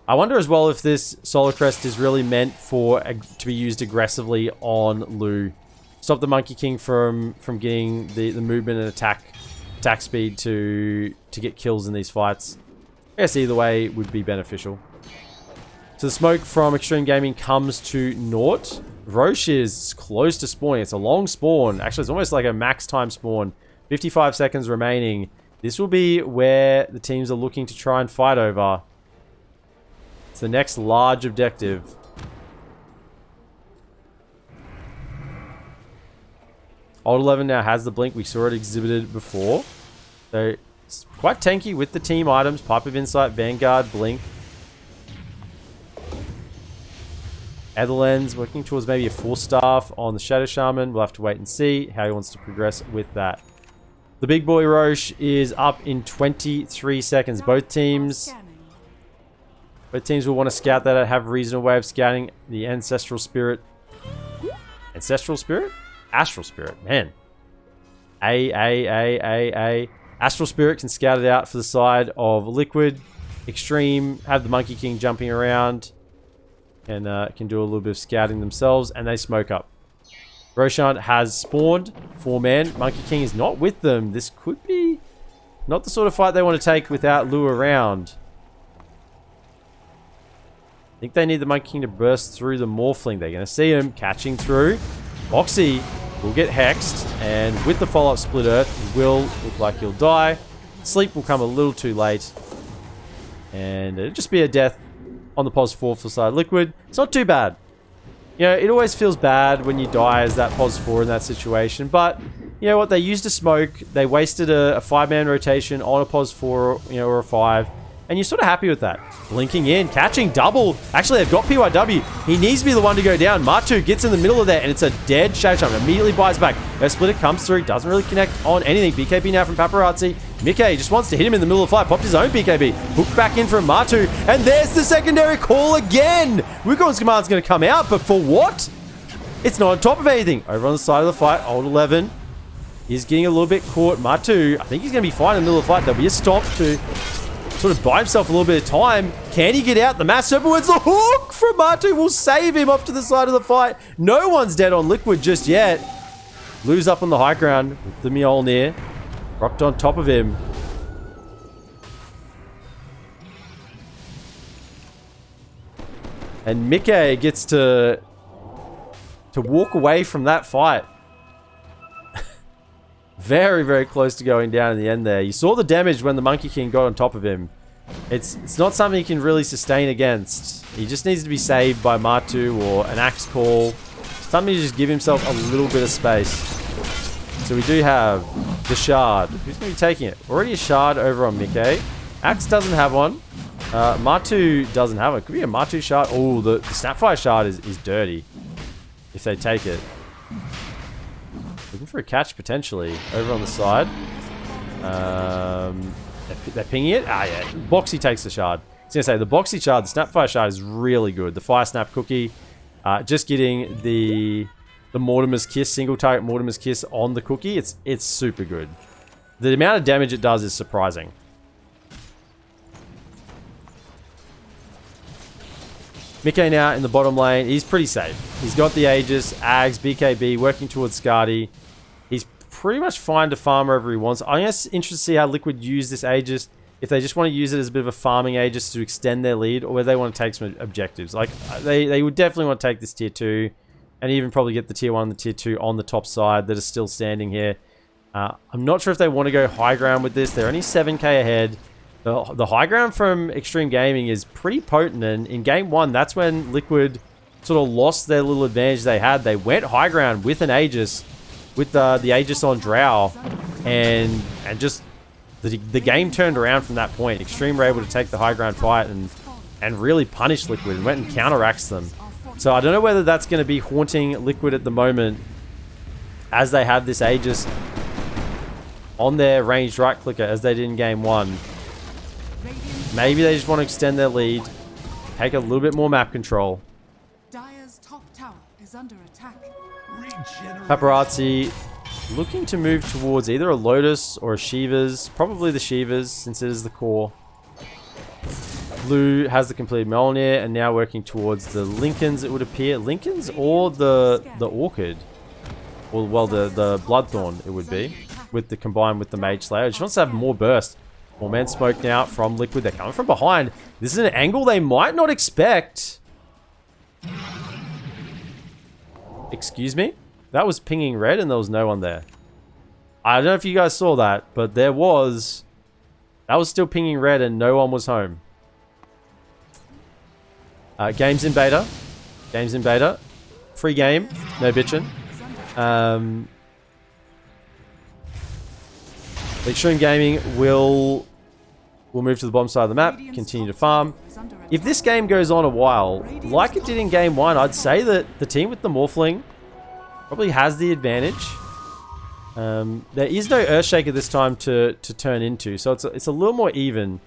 I wonder as well if this Solar Crest is really meant for to be used aggressively on Lu. Stop the Monkey King from getting the movement and attack speed to get kills in these fights. I guess either way would be beneficial. So the smoke from XtremeGaming comes to naught. Roche is close to spawning. It's a long spawn. Actually, it's almost like a max time spawn. 55 seconds remaining. This will be where the teams are looking to try and fight over. It's the next large objective. Old 11 now has the blink. We saw it exhibited before. So it's quite tanky with the team items. Pipe of Insight, Vanguard, Blink. Etherlens working towards maybe a Force Staff on the Shadow Shaman. We'll have to wait and see how he wants to progress with that. The big boy Roche is up in 23 seconds. Both teams will want to scout that, have a reasonable way of scouting the Ancestral Spirit. Ancestral Spirit? Astral Spirit, man. A. Astral Spirit can scout it out for the side of Liquid. Xtreme have the Monkey King jumping around and can do a little bit of scouting themselves, and they smoke up. Roshan has spawned 4-man. Monkey King is not with them. This could be not the sort of fight they want to take without Lu around. I think they need the Monkey King to burst through the Morphling. They're going to see him catching through. Boxy will get hexed, and with the follow-up Split Earth, he will look like he'll die. Sleep will come a little too late, and it'll just be a death on the pos 4 for side Liquid. It's not too bad. You know, it always feels bad when you die as that pos 4 in that situation, but you know what? They used a smoke. They wasted a 5-man rotation on a pos 4, you know, or a 5. And you're sort of happy with that. Blinking in, catching double. Actually, they've got PYW. He needs to be the one to go down. Matu gets in the middle of there, and it's a dead Shadow Jump. Immediately buys back. Their splitter comes through. Doesn't really connect on anything. BKB now from Paparazzi. Mickey just wants to hit him in the middle of the fight. Popped his own BKB. Hooked back in from Matu. And there's the secondary call again. Wukon's command's going to come out, but for what? It's not on top of anything. Over on the side of the fight, Old 11 is getting a little bit caught. Matu, I think he's going to be fine in the middle of the fight. There'll be a stomp to sort of buy himself a little bit of time. Can he get out? The Mass Serpent's the hook from Matu will save him off to the side of the fight. No one's dead on Liquid just yet. Blue's up on the high ground with the Mjolnir. Rocked on top of him. And Mickey gets to walk away from that fight. Very, very close to going down in the end there. You saw the damage when the Monkey King got on top of him. It's not something he can really sustain against. He just needs to be saved by Matu or an Axe Call. Something to just give himself a little bit of space. So we do have the Shard. Who's going to be taking it? Already a Shard over on Mickey. Axe doesn't have one. Matu doesn't have it. Could be a Matu Shard. Oh, the Snapfire Shard is dirty if they take it. Looking for a catch, potentially, over on the side. They're pinging it? Ah, yeah. Boxy takes the shard. I was going to say, the Boxy shard, the Snapfire shard is really good. The Fire Snap Cookie, just getting the Mortimer's Kiss, single target Mortimer's Kiss on the cookie, it's super good. The amount of damage it does is surprising. Mickey now in the bottom lane. He's pretty safe. He's got the Aegis, Ags, BKB, working towards Skadi. He's pretty much fine to farm wherever he wants. I'm just interested to see how Liquid use this Aegis. If they just want to use it as a bit of a farming Aegis to extend their lead, or whether they want to take some objectives. Like, they would definitely want to take this tier 2, and even probably get the tier 1 and the tier 2 on the top side that are still standing here. I'm not sure if they want to go high ground with this. They're only 7k ahead. The high ground from XtremeGaming is pretty potent, and in game 1, that's when Liquid sort of lost their little advantage they had. They went high ground with an Aegis, with the Aegis on Drow, and just the game turned around from that point. Xtreme were able to take the high ground fight and really punish Liquid and went and counteraxed them. So I don't know whether that's going to be haunting Liquid at the moment as they have this Aegis on their ranged right clicker as they did in game 1. Maybe they just want to extend their lead, take a little bit more map control. Dire's top tower is under attack. Paparazzi looking to move towards either a Lotus or a Shiva's. Probably the Shiva's, since it is the core. Blue has the completed Mjolnir and now working towards the Lincolns, it would appear. Lincolns or the Orchid. Well, the Bloodthorn, it would be. With the combined with the Mage Slayer. Just wants to have more burst. 4-man smoke now from Liquid. They're coming from behind. This is an angle they might not expect. Excuse me? That was pinging red and there was no one there. I don't know if you guys saw that, but there was... That was still pinging red and no one was home. Game's in beta. Game's in beta. Free game. No bitching. XtremeGaming will move to the bottom side of the map, continue to farm. If this game goes on a while, like it did in game 1, I'd say that the team with the Morphling probably has the advantage. There is no Earthshaker this time to turn into, so it's a little more even.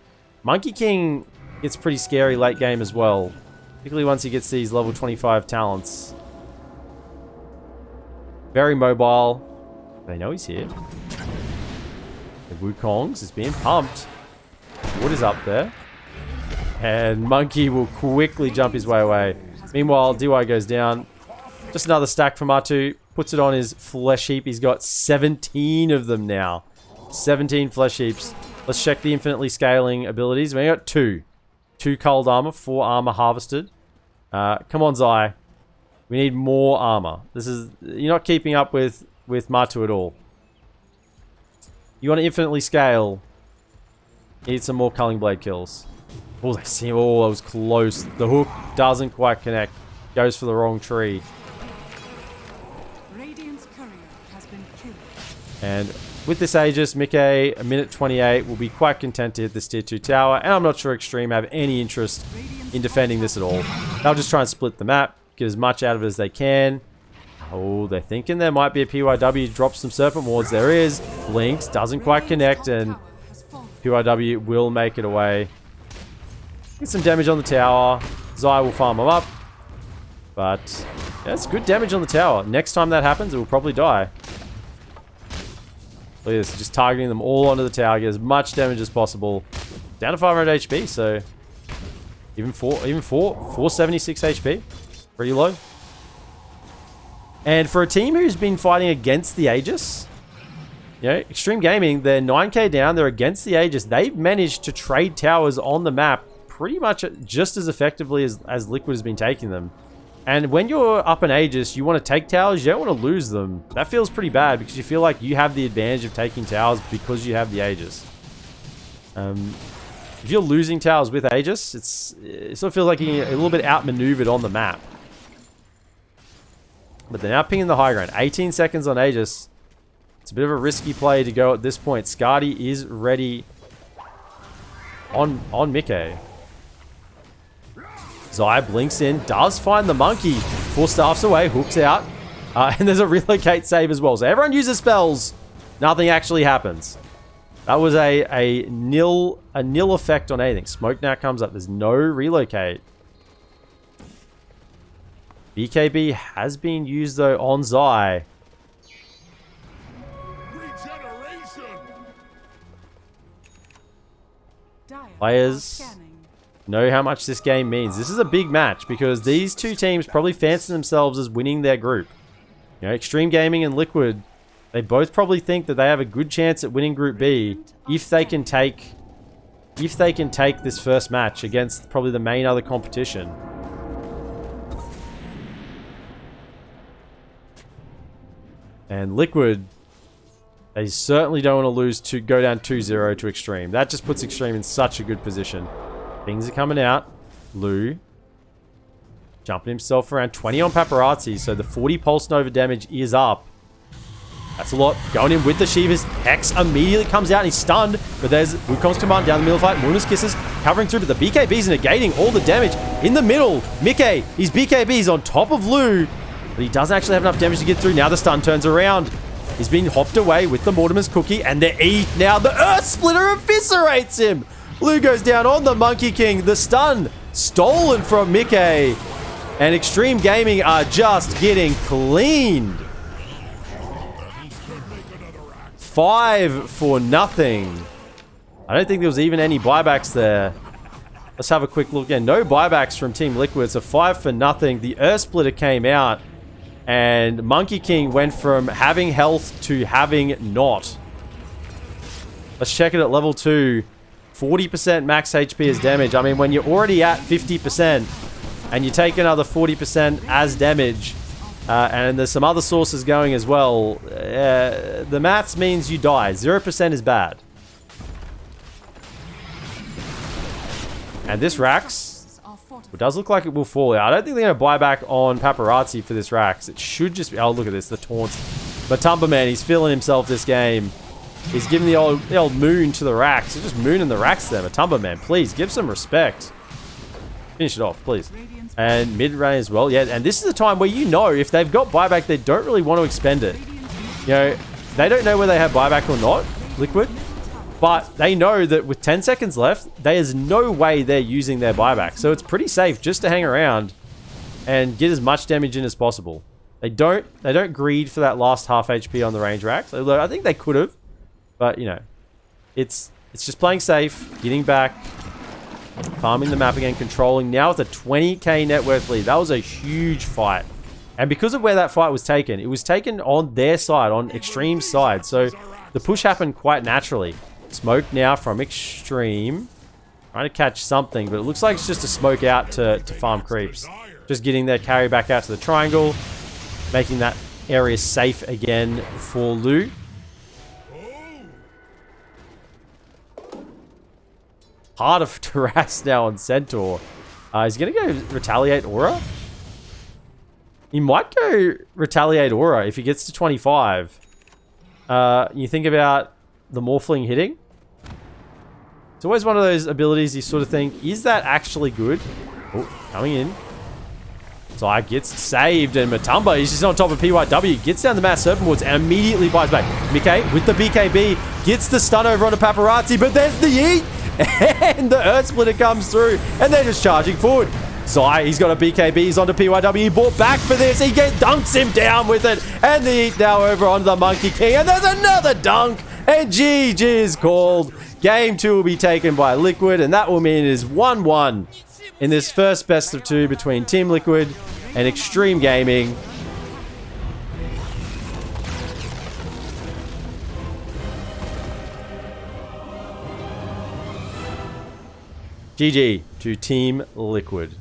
Monkey King gets pretty scary late game as well, particularly once he gets these level 25 talents. Very mobile. They know he's here. The Wukong's is being pumped. Wood is up there. And Monkey will quickly jump his way away. Meanwhile, DY goes down. Just another stack from Matu. Puts it on his flesh heap. He's got 17 of them now. 17 flesh heaps. Let's check the infinitely scaling abilities. We got 2. 2 cold armor, 4 armor harvested. Come on, Zai. We need more armor. You're not keeping up with Matu at all. You want to infinitely scale. Need some more Culling Blade kills. Oh, they see. Oh, that was close. The hook doesn't quite connect. Goes for the wrong tree. Radiant's courier has been killed. And with this Aegis, Mickey, a minute 28, will be quite content to hit this tier 2 tower. And I'm not sure Xtreme have any interest in defending this at all. They'll just try and split the map, get as much out of it as they can. Oh, they're thinking there might be a PYW. Drop some Serpent Wards. There is. Blinks doesn't quite connect, and PYW will make it away. Get some damage on the tower. Zai will farm him up. But yeah, it's good damage on the tower. Next time that happens, it will probably die. Look at this, just targeting them all onto the tower. Get as much damage as possible. Down to 500 HP, so even 476 HP. Pretty low. And for a team who's been fighting against the Aegis, you know, XtremeGaming, they're 9k down, they're against the Aegis. They've managed to trade towers on the map pretty much just as effectively as Liquid has been taking them. And when you're up an Aegis, you want to take towers, you don't want to lose them. That feels pretty bad because you feel like you have the advantage of taking towers because you have the Aegis. If you're losing towers with Aegis, it sort of feels like you're a little bit outmaneuvered on the map. But they're now pinging the high ground. 18 seconds on Aegis. It's a bit of a risky play to go at this point. Skadi is ready on Mickey. Zai blinks in, does find the monkey. 4 staffs away, hooks out. And there's a relocate save as well. So everyone uses spells. Nothing actually happens. That was a nil effect on anything. Smoke now comes up. There's no relocate. BKB has been used though on Zai. Players know how much this game means. This is a big match because these two teams probably fancy themselves as winning their group. You know, XtremeGaming and Liquid, they both probably think that they have a good chance at winning Group B if they can take this first match against probably the main other competition. And Liquid, they certainly don't want to lose to go down 2-0 to Xtreme. That just puts Xtreme in such a good position. Things are coming out. Lou jumping himself around. 20 on Paparazzi, so the 40 Pulse Nova damage is up. That's a lot. Going in with the Shivas. Hex immediately comes out and he's stunned. But there's Wukong's command down the middle fight. Muna's Kisses covering through, but the BKBs are negating all the damage. In the middle, Mickey, his BKBs on top of Lou. But he doesn't actually have enough damage to get through. Now the stun turns around. He's being hopped away with the Mortimer's Cookie. And the E, now the Earth Splitter eviscerates him. Lou goes down on the Monkey King. The stun stolen from Mickey. And XtremeGaming are just getting cleaned. 5 for nothing. I don't think there was even any buybacks there. Let's have a quick look again. No buybacks from Team Liquid. So 5 for nothing. The Earth Splitter came out. And Monkey King went from having health to having not. Let's check it at level 2. 40% max HP as damage. I mean, when you're already at 50% and you take another 40% as damage, and there's some other sources going as well, the maths means you die. 0% is bad. And this Rax, it does look like it will fall out. I don't think they're going to buy back on Paparazzi for this Rax. It should just be... Oh, look at this. The taunts. Matumba Man, he's feeling himself this game. He's giving the old moon to the Rax. He's just mooning the Rax there. Matumba Man, please, give some respect. Finish it off, please. And mid-range as well. Yeah, and this is the time where you know if they've got buyback, they don't really want to expend it. You know, they don't know whether they have buyback or not, Liquid. But they know that with 10 seconds left, there's no way they're using their buyback. So it's pretty safe just to hang around and get as much damage in as possible. They don't greed for that last half HP on the range racks. Although I think they could have. But, you know, It's just playing safe, getting back, farming the map again, controlling. Now it's a 20k net worth lead. That was a huge fight. And because of where that fight was taken, it was taken on their side, on Xtreme's side. So the push happened quite naturally. Smoke now from Xtreme. Trying to catch something, but it looks like it's just a smoke out to farm creeps. Just getting their carry back out to the triangle. Making that area safe again for loot. Hard of Terrace now on Centaur. He's going to go Retaliate Aura. He might go Retaliate Aura if he gets to 25. You think about the Morphling hitting. It's always one of those abilities you sort of think, is that actually good? Oh, coming in. Zai gets saved, and Matumba, he's just on top of PYW, gets down the Mass Serpent Woods and immediately buys back. Mickey with the BKB, gets the stun over onto Paparazzi, but there's the yeet! And the Earth Splitter comes through, and they're just charging forward. Zai, he's got a BKB, he's onto PYW, he bought back for this, he dunks him down with it, and the yeet now over onto the Monkey King, and there's another dunk, and GG is called. Game 2 will be taken by Liquid, and that will mean it is 1-1 in this first best of 2 between TeamLiquid and XtremeGaming. GG to TeamLiquid.